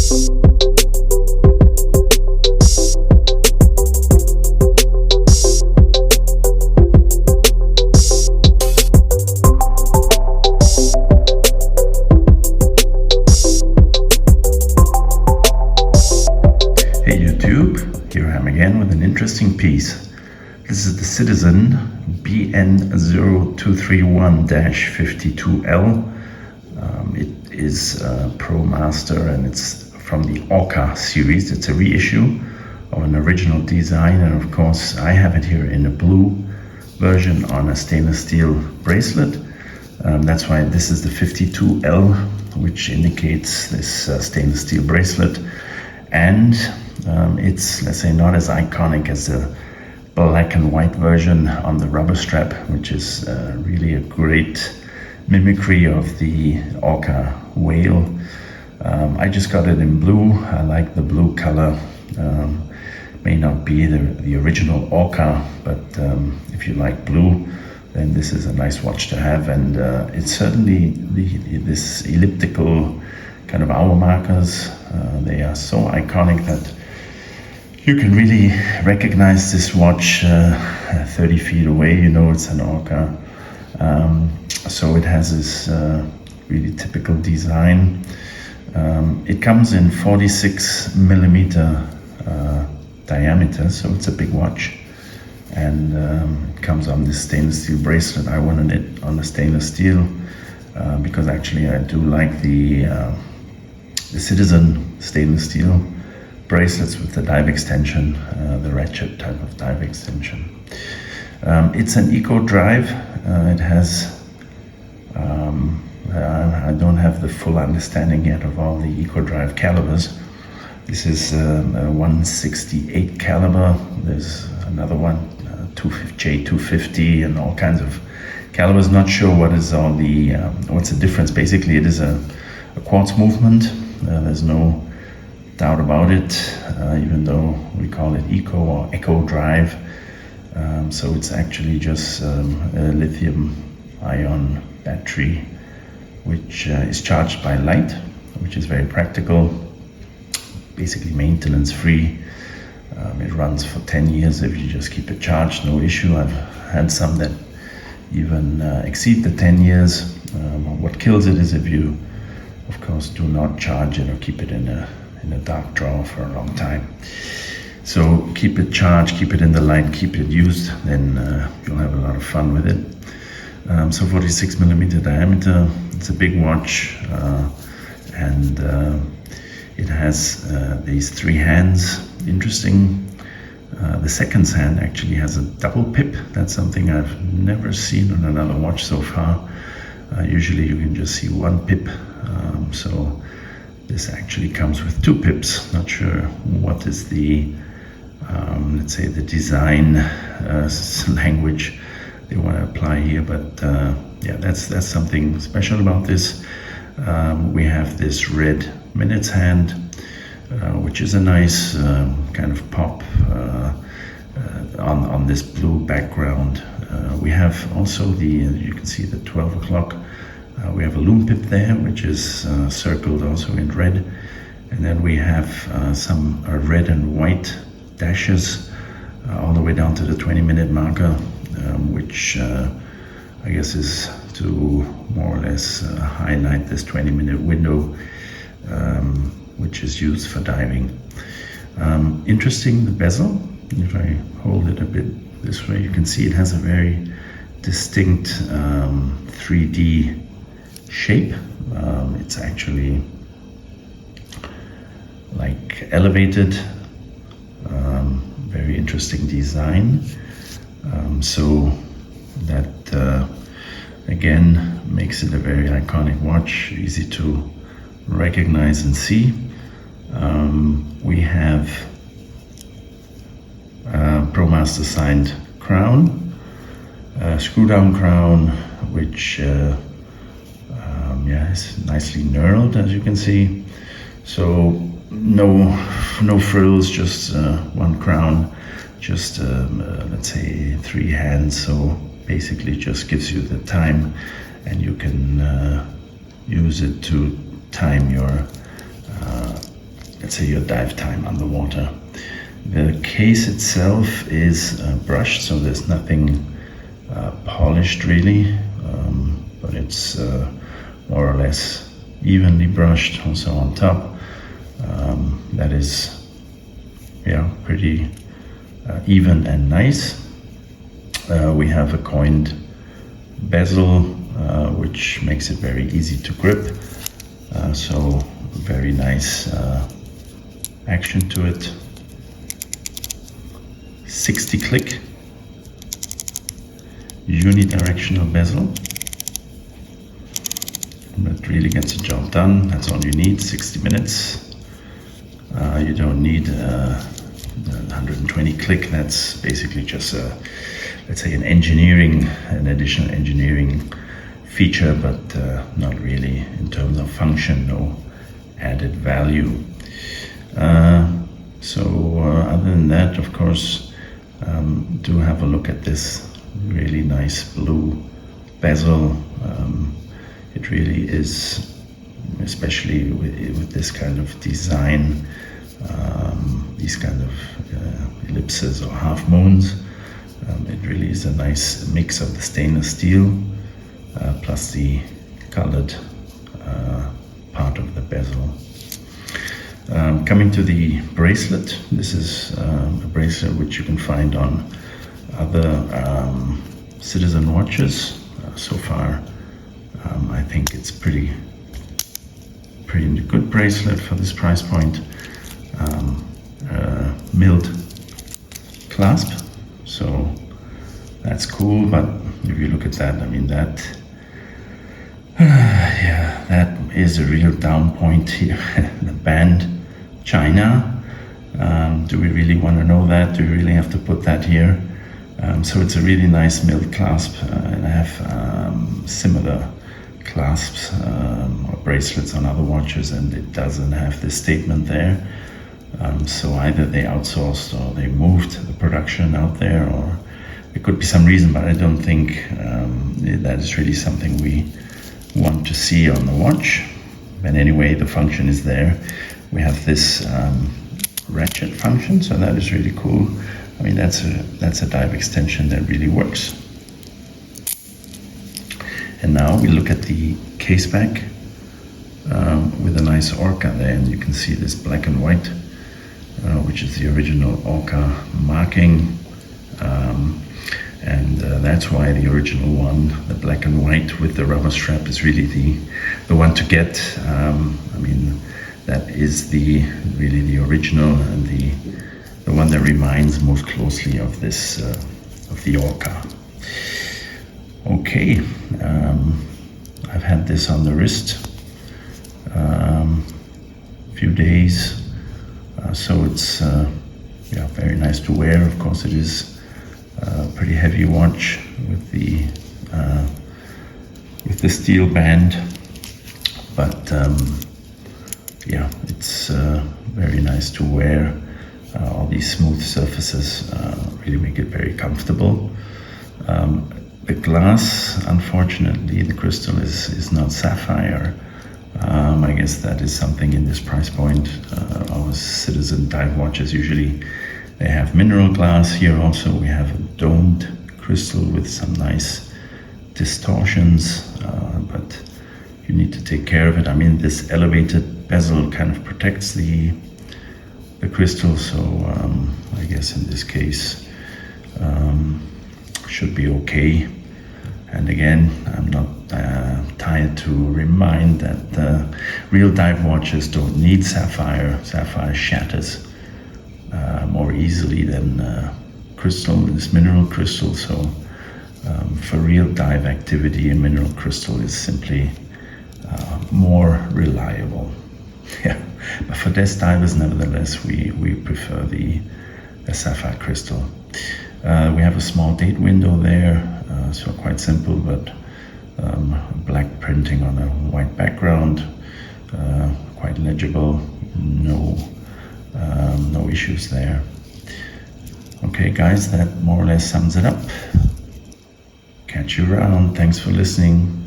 Hey YouTube, here I am again with an interesting piece. This is the Citizen BN0231-52L. It is a Promaster and it's from the Orca series. It's a reissue of an original design, and of course I have it here in a blue version on a stainless steel bracelet. That's why this is the 52L, which indicates this stainless steel bracelet. And it's, let's say, not as iconic as the black and white version on the rubber strap, which is really a great mimicry of the Orca whale. I just got it in blue. I like the blue color. May not be the original Orca, but if you like blue, then this is a nice watch to have. And it's certainly this elliptical kind of hour markers. They are so iconic that you can really recognize this watch 30 feet away. You know it's an Orca. So it has this really typical design. It comes in 46 millimeter diameter, so it's a big watch. And it comes on this stainless steel bracelet. I wanted it on the stainless steel because actually I do like the Citizen stainless steel bracelets with the dive extension, the ratchet type of dive extension. It's an eco drive. It has, I don't have the full understanding yet of all the eco drive calibers. This is a 168 caliber. There's another one, J250, and all kinds of calibers. Not sure what is all the, what's the difference. Basically, it is a quartz movement. There's no doubt about it, even though we call it eco or eco drive. So it's actually just a lithium ion battery, which is charged by light, which is very practical, basically maintenance free. It runs for 10 years if you just keep it charged, no issue. I've had some that even exceed the 10 years. What kills it is if you, of course, do not charge it or keep it in a dark drawer for a long time. So keep it charged, keep it in the light, keep it used, then you'll have a lot of fun with it. So 46 millimeter diameter, it's a big watch, and it has these three hands. Interesting, the second hand actually has a double pip. That's something I've never seen on another watch so far. Usually you can just see one pip, so this actually comes with two pips. Not sure what is the, let's say, the design language they want to apply here, but yeah, that's something special about this. We have this red minutes hand, which is a nice kind of pop on this blue background. We have also you can see the 12 o'clock. We have a loom pip there, which is circled also in red. And then we have some red and white dashes all the way down to the 20-minute marker, which I guess is to more or less highlight this 20-minute window, which is used for diving. Interesting, the bezel. If I hold it a bit this way, you can see it has a very distinct 3D shape. It's actually like elevated, very interesting design. So that again makes it a very iconic watch, easy to recognize and see. We have Promaster signed crown, screw down crown, which yeah, is nicely knurled, as you can see. So no frills, just one crown, just let's say three hands. So basically just gives you the time, and you can use it to time your let's say, your dive time underwater. The case itself is brushed, so there's nothing polished really, but it's more or less evenly brushed. Also on top, that is, yeah, pretty even and nice. We have a coined bezel, which makes it very easy to grip. So very nice action to it. 60 click unidirectional bezel. That really gets the job done. That's all you need. 60 minutes. You don't need 120 click. That's basically just let's say an additional engineering feature, but not really in terms of function, no added value. Other than that, of course, do have a look at this really nice blue bezel. It really is, especially with this kind of design, these kind of ellipses or half moons. It really is a nice mix of the stainless steel plus the colored part of the bezel. Coming to the bracelet, this is a bracelet which you can find on other Citizen watches. So far, I think it's pretty good bracelet for this price point. Milled clasp, so that's cool. But if you look at that, I mean that that is a real down point here. The band China. Do we really want to know that? Do we really have to put that here? So it's a really nice milled clasp, and I have similar clasps or bracelets on other watches, and it doesn't have this statement there. So either they outsourced or they moved the production out there, or it could be some reason, but I don't think that is really something we want to see on the watch. But anyway, the function is there. We have this ratchet function, so that is really cool. I mean, that's a dive extension that really works. And now we look at the case back with a nice Orca there, and you can see this black and white, which is the original Orca marking. And that's why the original one, the black and white with the rubber strap, is really the one to get. I mean, that is really the original and the one that reminds most closely of this of the Orca. Okay, I've had this on the wrist a few days, so it's very nice to wear. Of course, it is a pretty heavy watch with the steel band, but it's very nice to wear. All these smooth surfaces really make it very comfortable. The glass, unfortunately, the crystal is not sapphire. I guess that is something in this price point. Our Citizen dive watches usually they have mineral glass. Here also we have a domed crystal with some nice distortions, but you need to take care of it. I mean, this elevated bezel kind of protects the crystal, so I guess in this case should be okay. And again, I'm not tired to remind that real dive watches don't need sapphire. Sapphire shatters more easily than crystal, this mineral crystal. So for real dive activity, a mineral crystal is simply more reliable. Yeah, but for desk divers, nevertheless, we prefer the sapphire crystal. We have a small date window there, so quite simple, but black printing on a white background, quite legible. No issues there. Okay, guys, that more or less sums it up. Catch you around. Thanks for listening.